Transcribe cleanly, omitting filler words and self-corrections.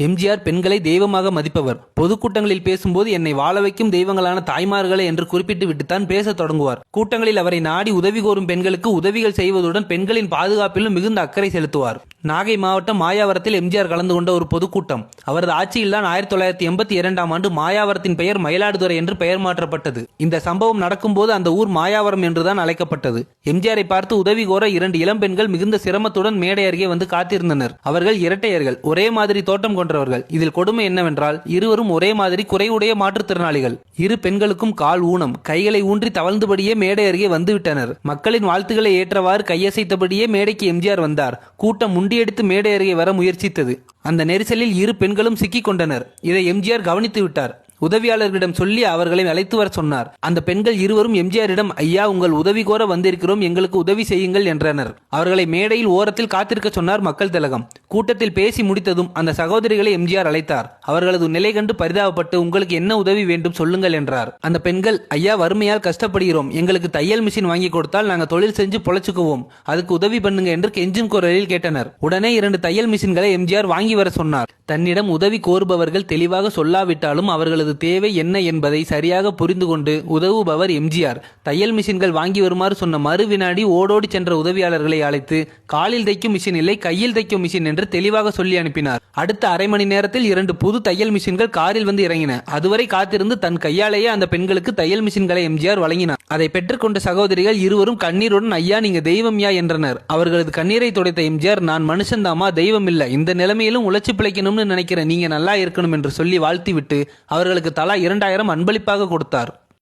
எம்ஜிஆர் பெண்களை தெய்வமாக மதிப்பவர். பொதுக்கூட்டங்களில் பேசும்போது என்னை வாழ வைக்கும் தெய்வங்களான தாய்மார்களே என்று குறிப்பிட்டு விட்டுத்தான் பேசத் தொடங்குவார். கூட்டங்களில் அவரை நாடி உதவி கோரும் பெண்களுக்கு உதவிகள் செய்வதுடன் பெண்களின் பாதுகாப்பிலும் மிகுந்த அக்கறை செலுத்துவார். நாகை மாவட்டம் மாயாவரத்தில் எம்ஜிஆர் கலந்து கொண்ட ஒரு பொதுக்கூட்டம். அவரது ஆட்சியில்தான் 1982ஆம் ஆண்டு மாயாவரத்தின் பெயர் மயிலாடுதுறை என்று பெயர் மாற்றப்பட்டது. இந்த சம்பவம் நடக்கும்போது அந்த ஊர் மாயாவரம் என்றுதான் அழைக்கப்பட்டது. எம்ஜிஆரை பார்த்து உதவி கோர 2 இளம்பெண்கள் மிகுந்த சிரமத்துடன் மேடை அருகே வந்து காத்திருந்தனர். அவர்கள் இரட்டையர்கள், ஒரே மாதிரி தோட்டம் கொண்டவர்கள். இதில் கொடுமை என்னவென்றால் இருவரும் ஒரே மாதிரி குறைவுடைய மாற்றுத்திறனாளிகள். இரு பெண்களுக்கும் கால் ஊனம், கைகளை ஊன்றி தவழ்ந்தபடியே மேடை அருகே வந்துவிட்டனர். மக்களின் வாழ்த்துக்களை ஏற்றவாறு கையசைத்தபடியே மேடைக்கு எம்ஜிஆர் வந்தார். கூட்டம் முண்டியடித்து மேடை அருகே வர முயற்சித்தது. அந்த நெரிசலில் இரு பெண்களும் சிக்கிக் கொண்டனர். இதை எம்ஜிஆர் கவனித்து விட்டார். உதவியாளர்களிடம் சொல்லி அவர்களை அழைத்து வர சொன்னார். அந்த பெண்கள் இருவரும் எம்ஜிஆரிடம், ஐயா, உங்கள் உதவி கோர வந்திருக்கிறோம், எங்களுக்கு உதவி செய்யுங்கள் என்றனர். அவர்களை மேடையில் ஓரத்தில் காத்திருக்க சொன்னார் மக்கள் திலகம். கூட்டத்தில் பேசி முடித்ததும் அந்த சகோதரிகளை எம்ஜிஆர் அழைத்தார். அவர்களது நிலை கண்டு பரிதாபப்பட்டு, உங்களுக்கு என்ன உதவி வேண்டும் சொல்லுங்கள் என்றார். அந்த பெண்கள், ஐயா, வறுமையால் கஷ்டப்படுகிறோம், எங்களுக்கு தையல் மிஷின் வாங்கி கொடுத்தால் நாங்கள் தொழில் செஞ்சு பொழைச்சுக்குவோம், அதுக்கு உதவி பண்ணுங்க என்று கெஞ்சும் குரலில் கேட்டனர். உடனே 2 தையல் மிஷின்களை எம்ஜிஆர் வாங்கி வர சொன்னார். தன்னிடம் உதவி கோருபவர்கள் தெளிவாக சொல்லாவிட்டாலும் அவர்களது தேவை என்ன என்பதை சரியாக புரிந்து கொண்டு உதவுபவர் எம்ஜிஆர். தையல் மிஷின்கள் வாங்கி வருமாறு சொன்ன மறு வினாடி ஓடோடி சென்ற உதவியாளர்களை அழைத்து, காலில் தைக்கும் மிஷின் இல்லை, கையில் தைக்கும் மிஷின் என்று தெளிவாக சொல்லி அனுப்பினார். அடுத்த அரை மணி நேரத்தில் 2 புது தையல் மிஷின்கள் காரில் வந்து இறங்கின. அதுவரை காத்திருந்து தன் கையாலேயே அந்த பெண்களுக்கு தையல் மிஷின்களை எம்ஜிஆர் வழங்கினார். அதை பெற்றுக்கொண்ட சகோதரிகள் இருவரும் கண்ணீருடன், ஐயா, நீங்க தெய்வம் யா என்றனர். அவர்களது கண்ணீரை துடைத்த எம்ஜிஆர், நான் மனுஷன்தாமா, தெய்வம் இல்ல, இந்த நிலைமையிலும் உழைச்சி பிழைக்கணும்னு நினைக்கிறேன், நீங்க நல்லா இருக்கணும் என்று சொல்லி வாழ்த்திவிட்டு அவர்களுக்கு தலா 2000 அன்பளிப்பாக கொடுத்தார்.